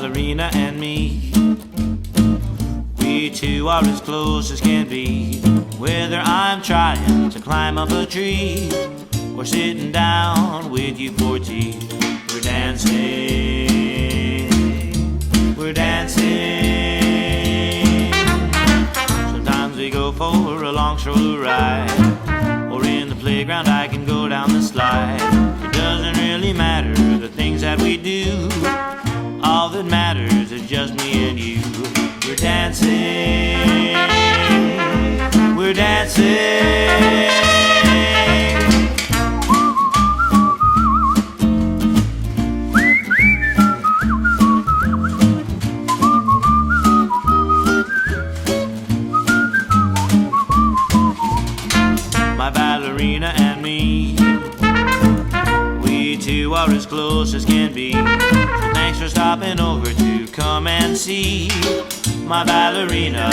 ballerina and me. We two are as close as can be. Whether I'm trying to climb up a tree or sitting down with you for tea, we're dancing, we're dancing. Sometimes we go for a long stroller ride, or in the playground I can go down the slide. It doesn't really matter the things that we do. All that matters is just me and you. We're dancing, we're dancing. My ballerina and me, we two are as close as can be. So thanks for stopping over to come and see my ballerina,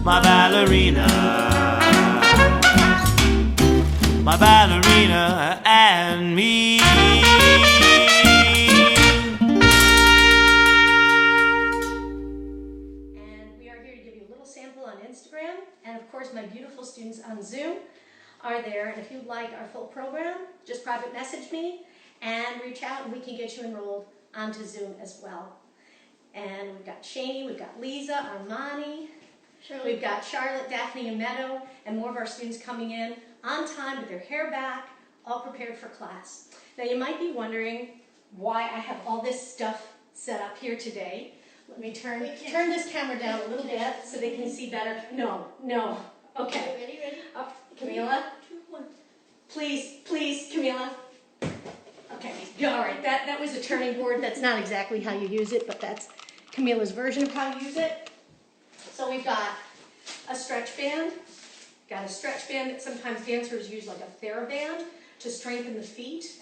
my ballerina, my ballerina and me. And we are here to give you a little sample on Instagram, and of course my beautiful students on Zoom are there. And if you'd like our full program, just private message me and reach out, and we can get you enrolled onto Zoom as well. And we've got Shani, we've got Lisa, Armani, we've got Charlotte, Daphne, and Meadow, and more of our students coming in on time with their hair back, all prepared for class. Now you might be wondering why I have all this stuff set up here today. Let me turn this camera down a little bit so they can see better. No, okay. Ready? Camila? 3, 2, 1. Please, Camila. Okay, all right, that was a turning board. That's not exactly how you use it, but that's Camila's version of how you use it. So we've got a stretch band. Got a stretch band that sometimes dancers use, like a TheraBand, to strengthen the feet.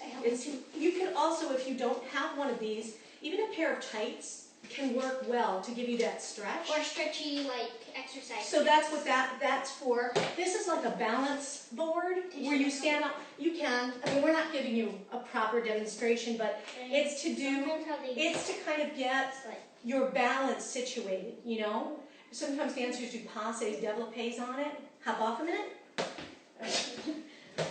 You can also, if you don't have one of these, even a pair of tights can work well to give you that stretch. Or stretchy, like, exercise. So that's what that's for. This is like a balance board where you stand up. You can. I mean, we're not giving you a proper demonstration, but it's to kind of get your balance situated, you know? Sometimes dancers do passes, développés on it. Hop off a minute.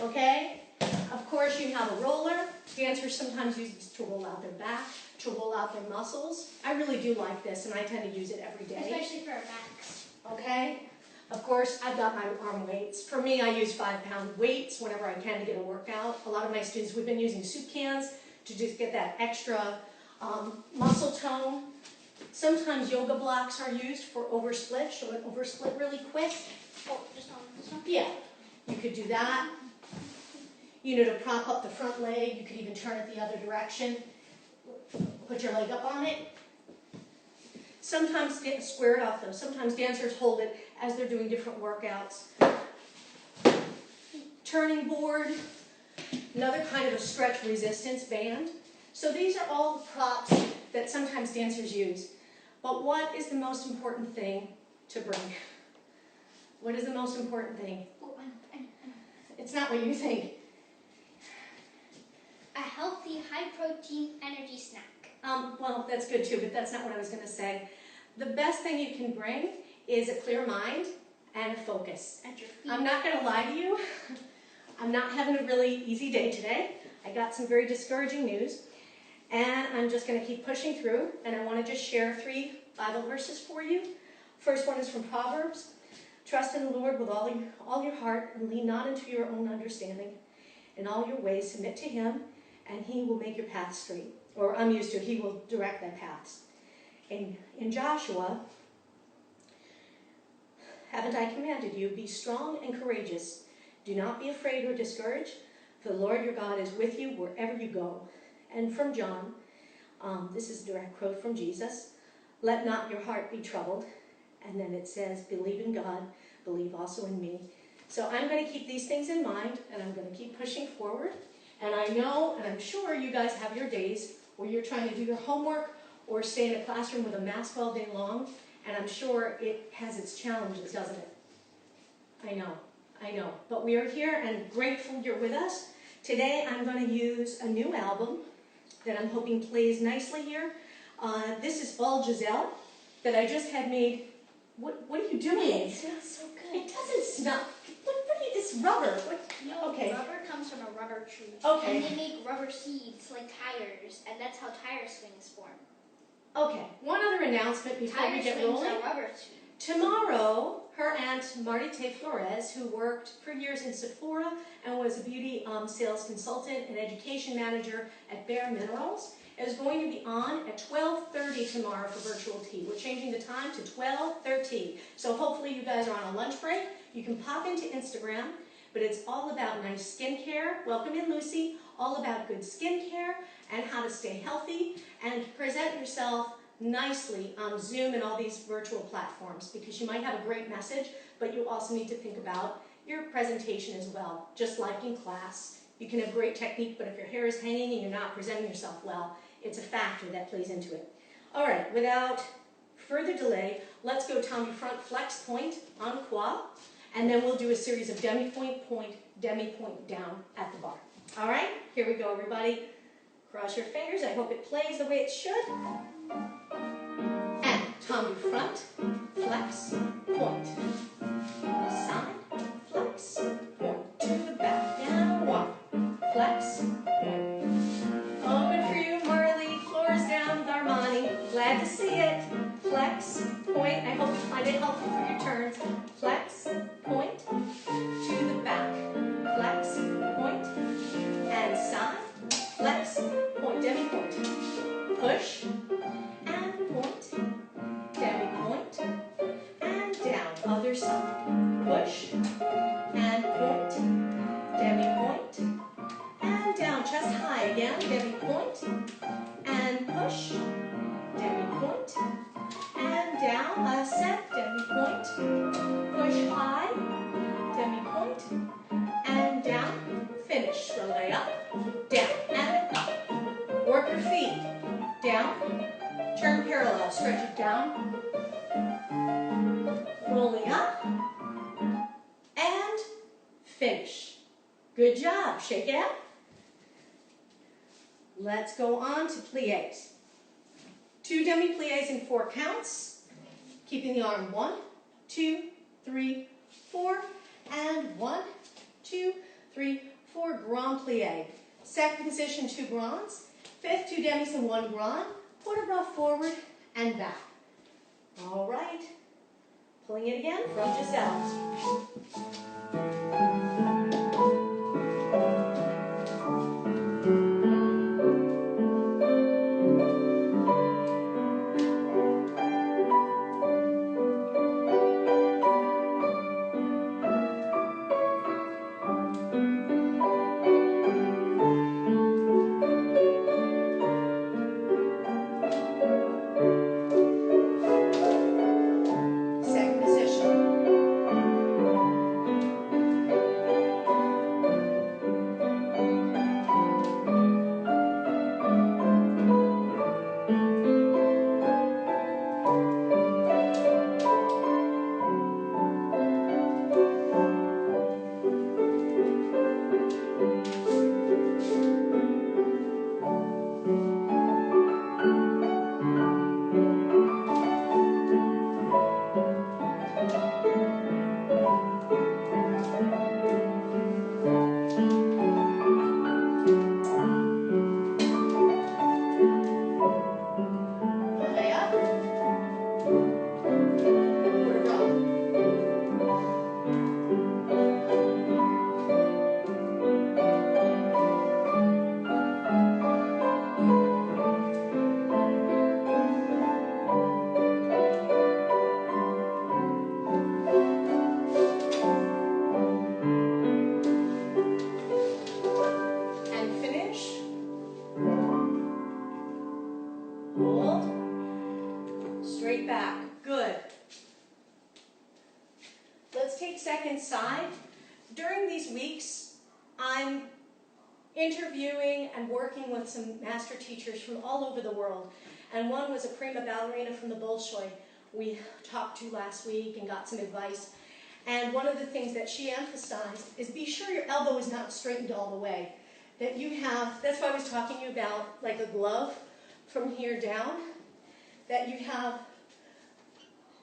Okay? Of course, you have a roller. Dancers sometimes use this to roll out their back, to roll out their muscles. I really do like this, and I tend to use it every day. Especially for our backs. Okay? Of course, I've got my arm weights. For me, I use 5-pound weights whenever I can to get a workout. A lot of my students, we've been using soup cans to just get that extra muscle tone. Sometimes yoga blocks are used for oversplit, so an oversplit really quick. Oh, just on this one? Yeah, you could do that. You know, to prop up the front leg, you could even turn it the other direction. Put your leg up on it. Sometimes, square it off though, sometimes dancers hold it as they're doing different workouts. Turning board, another kind of a stretch resistance band. So these are all the props that sometimes dancers use. But what is the most important thing to bring? What is the most important thing? Oh, I know. It's not what you think. A healthy, high-protein energy snack. Well, that's good too, but that's not what I was going to say. The best thing you can bring is a clear mind and focus. At your feet. I'm not going to lie to you. I'm not having a really easy day today. I got some very discouraging news, and I'm just going to keep pushing through, and I want to just share 3 Bible verses for you. First one is from Proverbs. Trust in the Lord with all your heart, and lean not into your own understanding. In all your ways submit to Him, and He will make your path straight. Or I'm used to, He will direct thy paths. In Joshua, haven't I commanded you, be strong and courageous. Do not be afraid or discouraged, for the Lord your God is with you wherever you go. And from John, this is a direct quote from Jesus, let not your heart be troubled. And then it says, believe in God, believe also in me. So I'm going to keep these things in mind, and I'm going to keep pushing forward. And I know, and I'm sure you guys have your days where you're trying to do your homework or stay in a classroom with a mask all day long, and I'm sure it has its challenges, doesn't it? I know. But we are here and grateful you're with us. Today I'm going to use a new album that I'm hoping plays nicely here. This is all Giselle that I just had made. What are you doing? It smells so good. It doesn't smell. What are you, it's rubber. No, Okay. rubber comes from a rubber tree. Okay. And they make rubber seeds like tires, and that's how tire swings form. Okay, one other announcement before we Tire get swings rolling. are rubber seeds. Tomorrow, her aunt Marite Flores, who worked for years in Sephora and was a beauty sales consultant and education manager at Bare Minerals, is going to be on at 12:30 tomorrow for virtual tea. We're changing the time to 12:30. So hopefully you guys are on a lunch break. You can pop into Instagram, but it's all about nice skincare. Welcome in, Lucy. All about good skincare and how to stay healthy and present yourself nicely on Zoom and all these virtual platforms, because you might have a great message, but you also need to think about your presentation as well. Just like in class, you can have great technique, but if your hair is hanging and you're not presenting yourself well, it's a factor that plays into it. All right, without further delay, let's go tommy front, flex point, en croix, and then we'll do a series of demi-point, point, demi-point down at the bar. All right, here we go, everybody. Cross your fingers. I hope it plays the way it should. And tommy front, flex, point. Side, flex, point. To the back, down, walk, flex, point. Oh, good for you, Marley. Flores down with Armani. Glad to see it. Flex, point. I hope you find it helpful for your turns. Flex, point. To the back, flex, point. And side, flex, point, demi-point. Push, and point, demi-point, and down. Other side. Push, and point, demi-point, and down. Chest high again, demi-point, and push, demi-point, and down. Last set, demi-point, push high, demi-point, and down. Finish. Relay up, down, and up. Work your feet. Down, turn parallel, stretch it down, rolling up, and finish. Good job. Shake it out. Let's go on to pliés. 2 demi-pliés in 4 counts, keeping the arm 1, 2, 3, 4, and 1, 2, 3, 4, grand plié. Second position, 2 grands. Fifth, 2 demis and 1 grand. Quarter bras forward and back. All right. Pulling it again from Giselle. Side. During these weeks, I'm interviewing and working with some master teachers from all over the world. And one was a prima ballerina from the Bolshoi we talked to last week and got some advice. And one of the things that she emphasized is be sure your elbow is not straightened all the way. that you have, that's why I was talking to you about like a glove from here down, that you have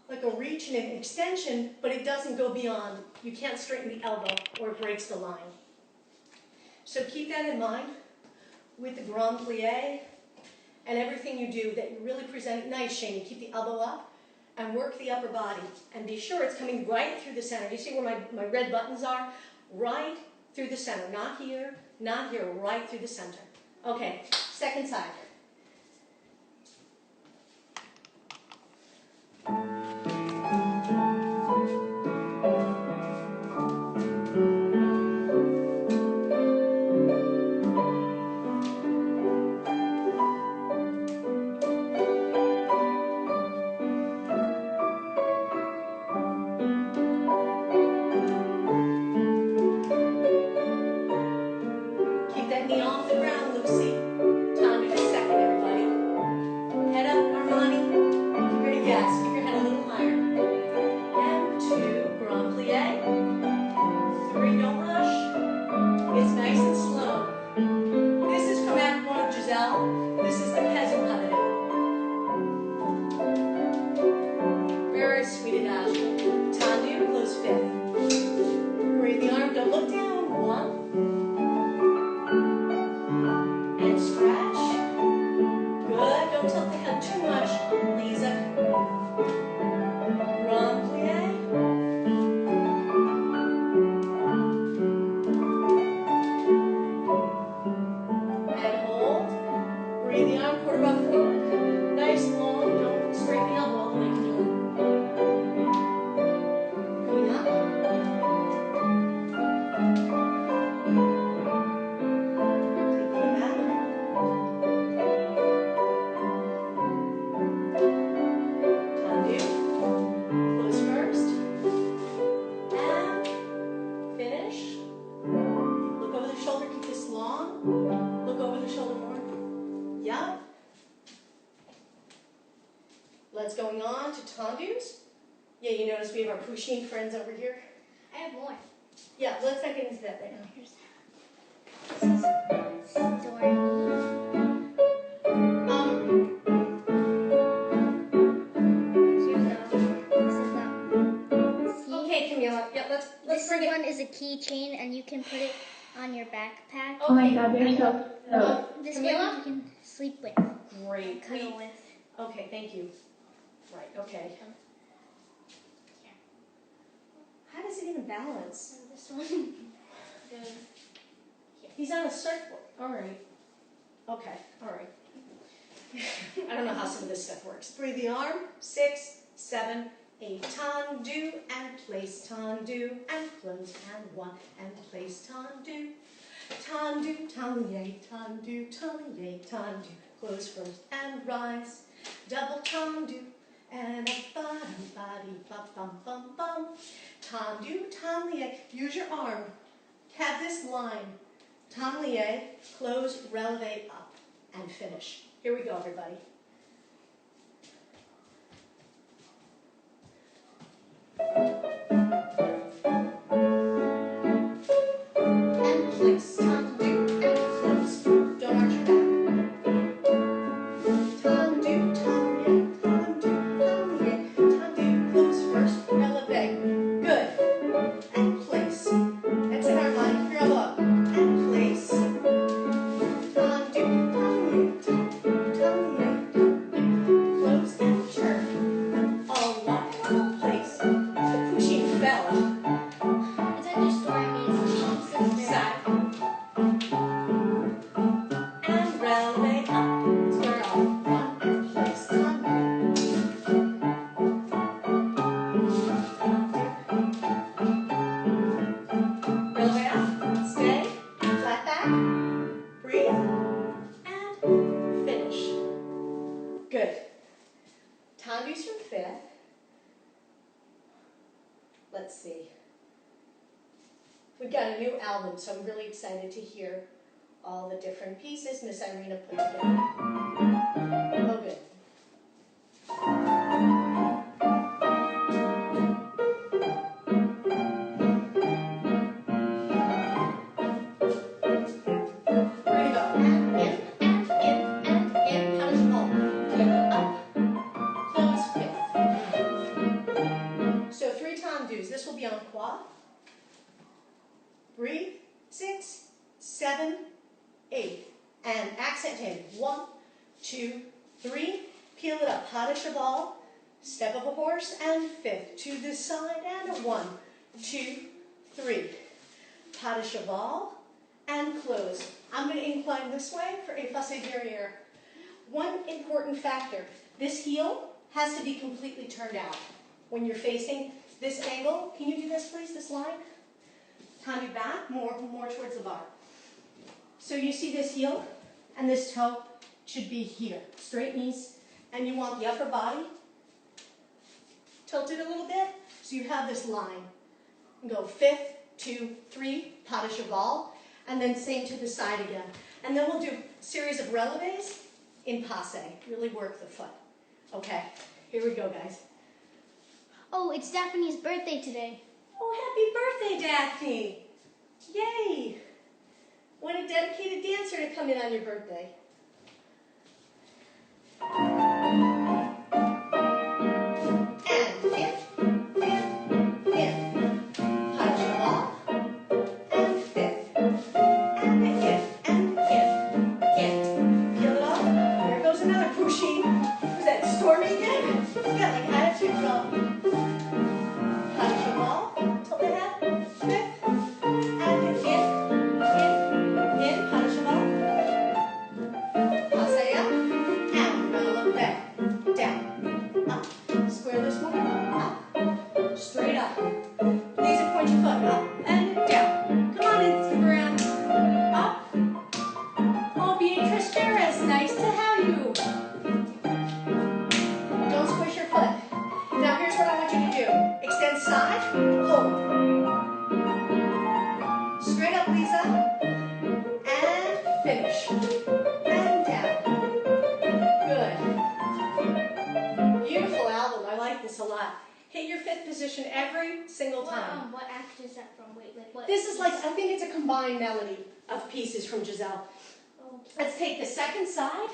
like a reach and an extension, but it doesn't go beyond. You can't straighten the elbow or it breaks the line. So keep that in mind with the grand plie and everything you do, that you really present it nice, Shane. You keep the elbow up and work the upper body. And be sure it's coming right through the center. You see where my red buttons are? Right through the center. Not here, not here, right through the center. Okay, second side. Going on to tendus. Yeah, you notice we have our pushing friends over here. I have more. Yeah, let's not get into that right now. Here's this is Stormy. Okay, Camila. Yeah, let's this bring it. one is a keychain, and you can put it on your backpack. Oh my God, they're so. This Camila? one you can sleep with. Great. Cuddle with. Okay, thank you. Right. Okay. Yeah. How does it even balance? So this one goes. He's on a surfboard. All right. Okay. All right. I don't know how some of this stuff works. Breathe the arm. 6, 7, 8. Tendu and place. Tendu and close. And 1 and place. Tendu. Tendu, talie, tendu, talie, tendu. Close first and rise. Double tendu. And a bottom body, bum, bum, bum, bum. Tendu, talie. Use your arm. Have this line. Talie, close, releve up, and finish. Here we go, everybody. And place. Tendu, and close. Don't arch your back. Tendu, talie, tendu, talie, tendu, close first, releve. Good. And place. That's in our line. Here, up. And place. Tendu, talie, tendu, talie, close and turn. All one place. The pushing fella. It's under Stormy's Side. And releve up. Square off. 1 and place. Releve up. Stay. Flat back. Breathe. And finish. Good. Tendus from 5th. Let's see. We've got a new album, so I'm really excited to hear all the different pieces Miss Irina put together. Oh, good. trois. Breathe. 6, 7, 8. And accent in. 1, 2, 3. Peel it up. Pas de cheval. Step of a horse. And fifth. To the side. And 1, 2, 3. Pas de cheval. And close. I'm going to incline this way for effacé derrière. One important factor. This heel has to be completely turned out. When you're facing this angle, can you do this please, this line? Time you back, more towards the bar. So you see this heel and this toe should be here. Straight knees, and you want the upper body tilted a little bit, so you have this line. And go 5th, 2, 3, pas de cheval, and then same to the side again. And then we'll do a series of relevés in passe. Really work the foot. Okay, here we go, guys. Oh, it's Daphne's birthday today. Oh, happy birthday, Daphne! Yay! What a dedicated dancer to come in on your birthday. And in, pas de cheval, and fifth, and in. Peel it off. There goes another pushing. Was that stormy again? Yeah, like attitude drop. Pas de cheval, tilt the head, fifth, and in, pas de cheval. Passe up, and releve, down, up. Square this one, up, straight up. Laser point your foot, up and down. Come on, Instagram, up. Oh, Beatrice Ferris, nice to have you. Don't squish your foot. Now here's what I want you to do. Extend side, hold. Straight up, Lisa, and finish. And down. Good. Beautiful album. I like this a lot. Hit your fifth position every single time. What act is that from? Wait, like what? This is like, I think it's a combined melody of pieces from Giselle. Oh. Let's take the second side,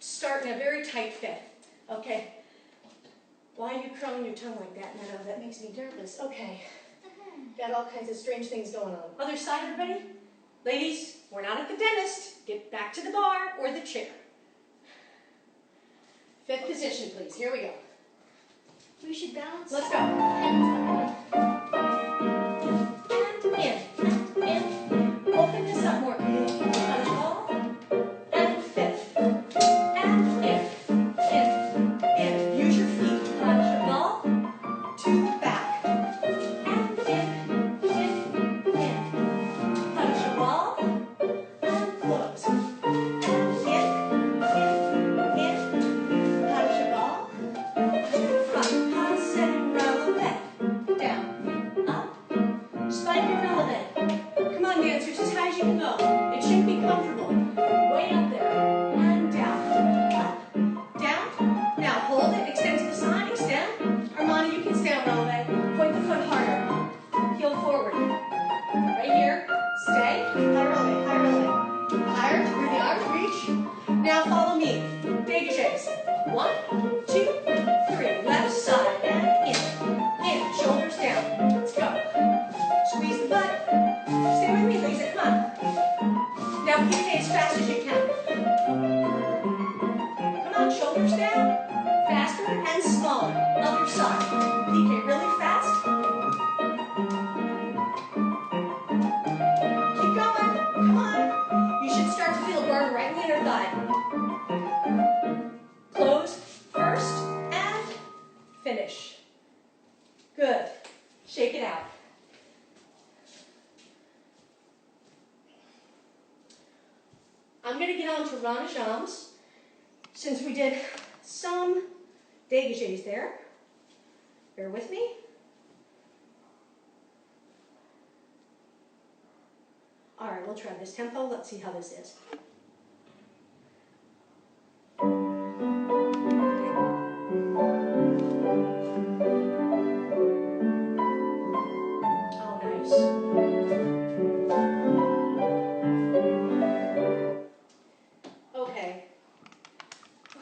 start in a very tight fifth. Okay. Why are you curling your tongue like that, Meadow? That makes me nervous. Okay. Got all kinds of strange things going on. Other side, everybody? Ladies, we're not at the dentist. Get back to the bar or the chair. Fifth position, please. Here we go. We should balance. Let's go. Hands And in. Open this up more, Camille. Pas de cheval. And fifth. And in. Use your feet. Pas de cheval. To the back. And in. Pas de cheval. And close. And in. Pas de cheval. Front. Passe and releve. Down. Up. Spike and releve. Come on, dancers, as high as you can go. It shouldn't be comfortable. Way up there. And down. Up. Down. Now hold it. Extend to the side. Extend. Armani, you can stay on releve. Point the foot harder. Heel forward. Right here. Stay. High releve. High releve. Higher. Where the arms reach. Now follow me. Dégagés. 1, 2, 3. Left side. And in. Shoulders down. Let's go. Squeeze the butt. Stay with me, Lisa. Come on. Now PK as fast as you can. Come on, shoulders down. Faster and smaller. Other side. PK really fast. Keep going. Come on. You should start to feel burn right in the inner thigh. Close first and finish. Good. Shake it out. I'm going to get on to Ranajams, since we did some dégagés there. Bear with me. All right, we'll try this tempo. Let's see how this is. Oh, nice. Okay.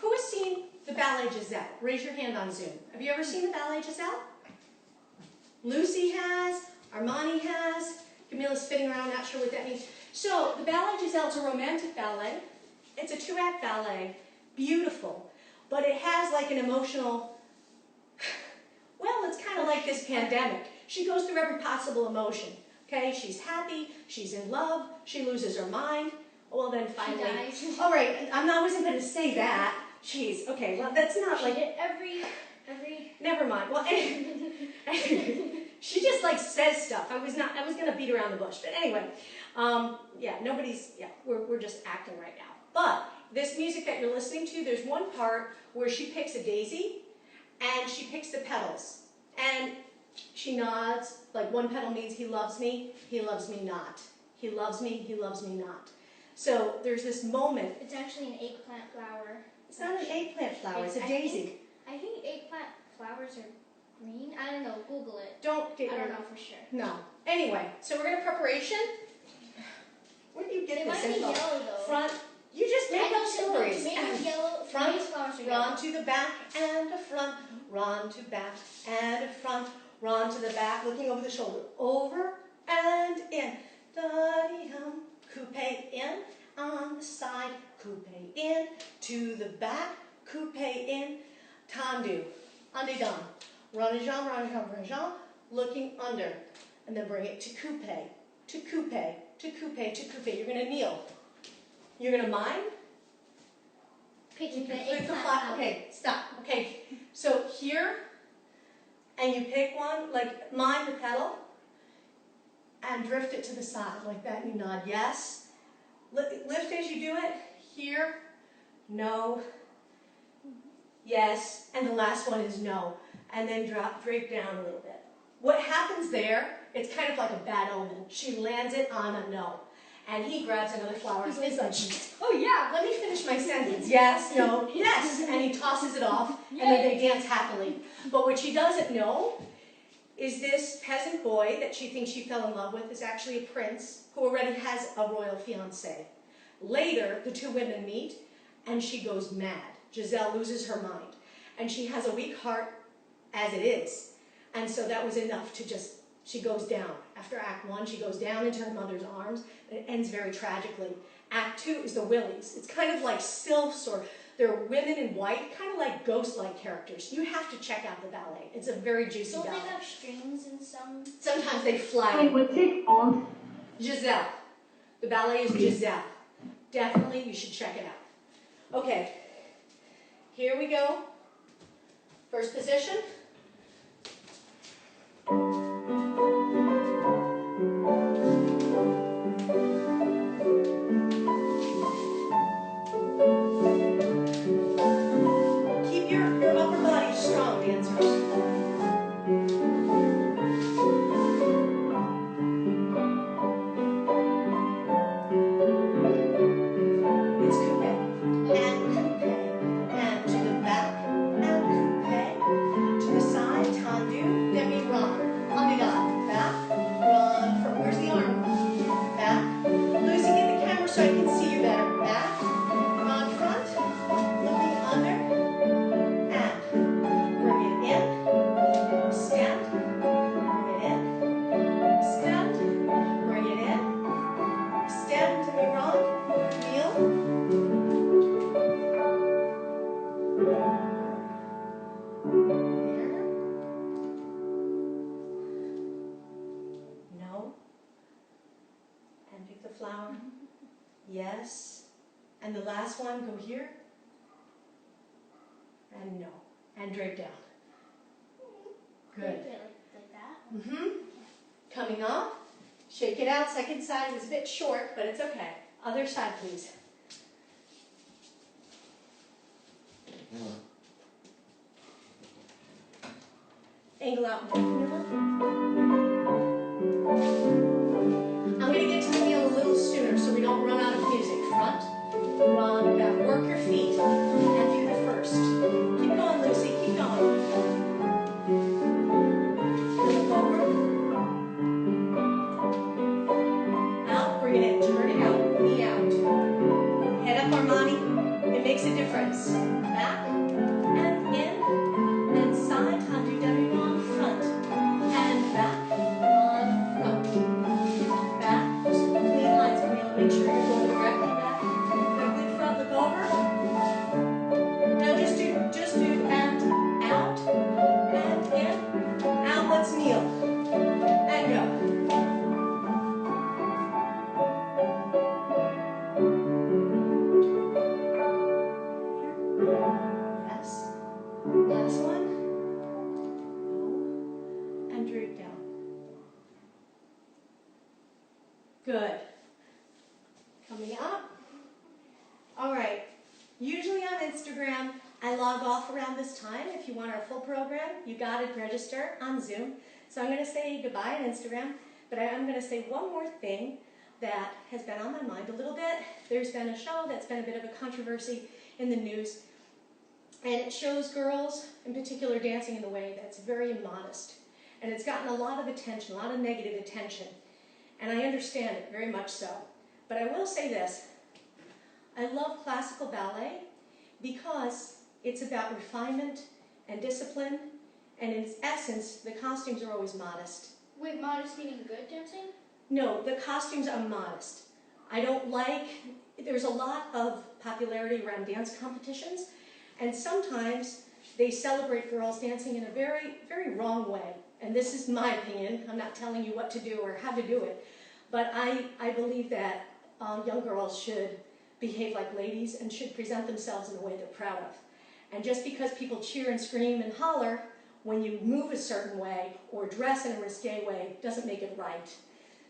Who has seen the Ballet Giselle? Raise your hand on Zoom. Have you ever seen the Ballet Giselle? Lucy has. Armani has. Camilla's spinning around, not sure what that means. So the Ballet Giselle is a romantic ballet. It's a 2-act ballet. Beautiful. But it has like an emotional, well, it's kind of like this pandemic. She goes through every possible emotion. Okay, she's happy, she's in love, she loses her mind. Well, then finally. She dies. All right, I wasn't going to say that. Jeez, okay, well, that's not like. She did every. Never mind. Well, she just like says stuff. I was going to beat around the bush, but anyway, we're just acting right now. But this music that you're listening to, there's one part where she picks a daisy, and she picks the petals, and she nods, like one petal means he loves me not. He loves me not. So there's this moment. It's actually an eggplant flower. It's not an eggplant flower, it's a daisy. I think eggplant flowers are green. I don't know, Google it. Don't get I don't know for sure. No. Anyway, so we're going to preparation. Where do you get They this might be info? yellow though. Front. You just make up stories. Tomatoes yellow. Front, These flowers are run yellow. to the back and a front, run to back and a front, run to the back, looking over the shoulder, over and in. Da-dee-dum, coupe in, on the side, coupe in, to the back, coupe in, tendu, undedam, ranajam, ranajam, ranajam, looking under, and then bring it to coupe, to coupe, to coupe, to coupe. You're going to kneel. You're going to mime. Picking the Pick the eggplant flap. flower. Okay, stop. Okay, so here, and you pick one, like mime the petal, and drift it to the side like that. You nod yes. Lift as you do it. Here, no, yes, and the last one is no. And then drape down a little bit. What happens there, it's kind of like a bad omen. She lands it on a no. And he grabs another flower. He's like, oh yeah, let me finish my sentence. Yes, no, yes. And he tosses it off, and then they dance happily. But what she doesn't know is this peasant boy that she thinks she fell in love with is actually a prince who already has a royal fiancé. Later, the two women meet, and she goes mad. Giselle loses her mind. And she has a weak heart as it is. And so that was enough to just, she goes down. After Act 1, she goes down into her mother's arms, and it ends very tragically. Act 2 is the Willies. It's kind of like sylphs, or they're women in white, kind of like ghost-like characters. You have to check out the ballet. It's a very juicy Don't ballet. they have strings in some? Sometimes they fly. Wait, what's it called? Giselle. The ballet is Giselle. Definitely, you should check it out. Okay, here we go. First position. Keep your upper body strong, dancers. It's coupe, and to the back, and coupe, to the side, tendu, demi-rond, undedam, back, run, from where's the arm? Back, Lucy, get the camera so I can see you better, back, run front, looking under, and bring it in, extend, bring it in, extend, bring it in, extend, demi-rond, kneel, no. And pick the flower. Yes. And the last one, go here. And no. And drape down. Good. Like that. Mm-hmm. Coming up. Shake it out. Second side is a bit short, but it's okay. Other side, please. Angle out. I'm going to get to the meal a little sooner so we don't run out of music. Front, run, back. Work your feet and do the first. Keep going, Lucy. Keep going. Go forward. Out. Bring it in. Turn it out. Knee out. Head up, Armani. It makes a difference. Back and in and side. Tendu, demi-rond, front and back. Run, Good. Coming up. All right. Usually on Instagram, I log off around this time. If you want our full program, you got to register on Zoom. So I'm going to say goodbye on Instagram, but I'm going to say one more thing that has been on my mind a little bit. There's been a show that's been a bit of a controversy in the news, and it shows girls in particular dancing in a way that's very immodest. And it's gotten a lot of attention, a lot of negative attention. And I understand it very much so. But I will say this. I love classical ballet because it's about refinement and discipline. And in its essence, the costumes are always modest. Wait, modest meaning good dancing? No, the costumes are modest. I don't like, there's a lot of popularity around dance competitions. And sometimes they celebrate girls dancing in a very, very wrong way. And this is my opinion. I'm not telling you what to do or how to do it. But I believe that young girls should behave like ladies and should present themselves in a way they're proud of. And just because people cheer and scream and holler when you move a certain way or dress in a risque way doesn't make it right.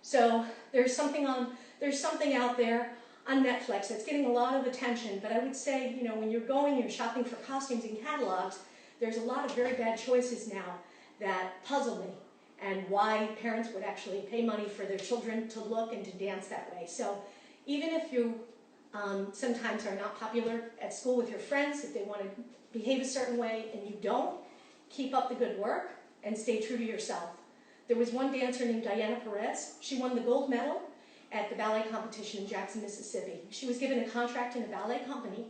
So there's something out there on Netflix that's getting a lot of attention. But I would say, you know, when you're shopping for costumes in catalogs, there's a lot of very bad choices now that puzzle me, and why parents would actually pay money for their children to look and to dance that way. So even if you sometimes are not popular at school with your friends, if they want to behave a certain way and you don't, keep up the good work and stay true to yourself. There was one dancer named Diana Perez. She won the gold medal at the ballet competition in Jackson, Mississippi. She was given a contract in a ballet company,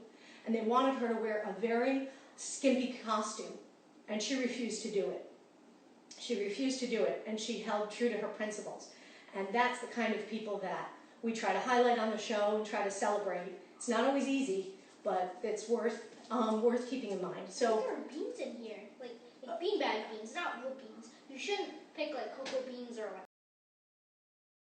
and they wanted her to wear a very skimpy costume, and she refused to do it. She refused to do it, and she held true to her principles. And that's the kind of people that we try to highlight on the show and try to celebrate. It's not always easy, but it's worth keeping in mind. So there are beans in here, like beanbag beans, not real beans. You shouldn't pick like cocoa beans or like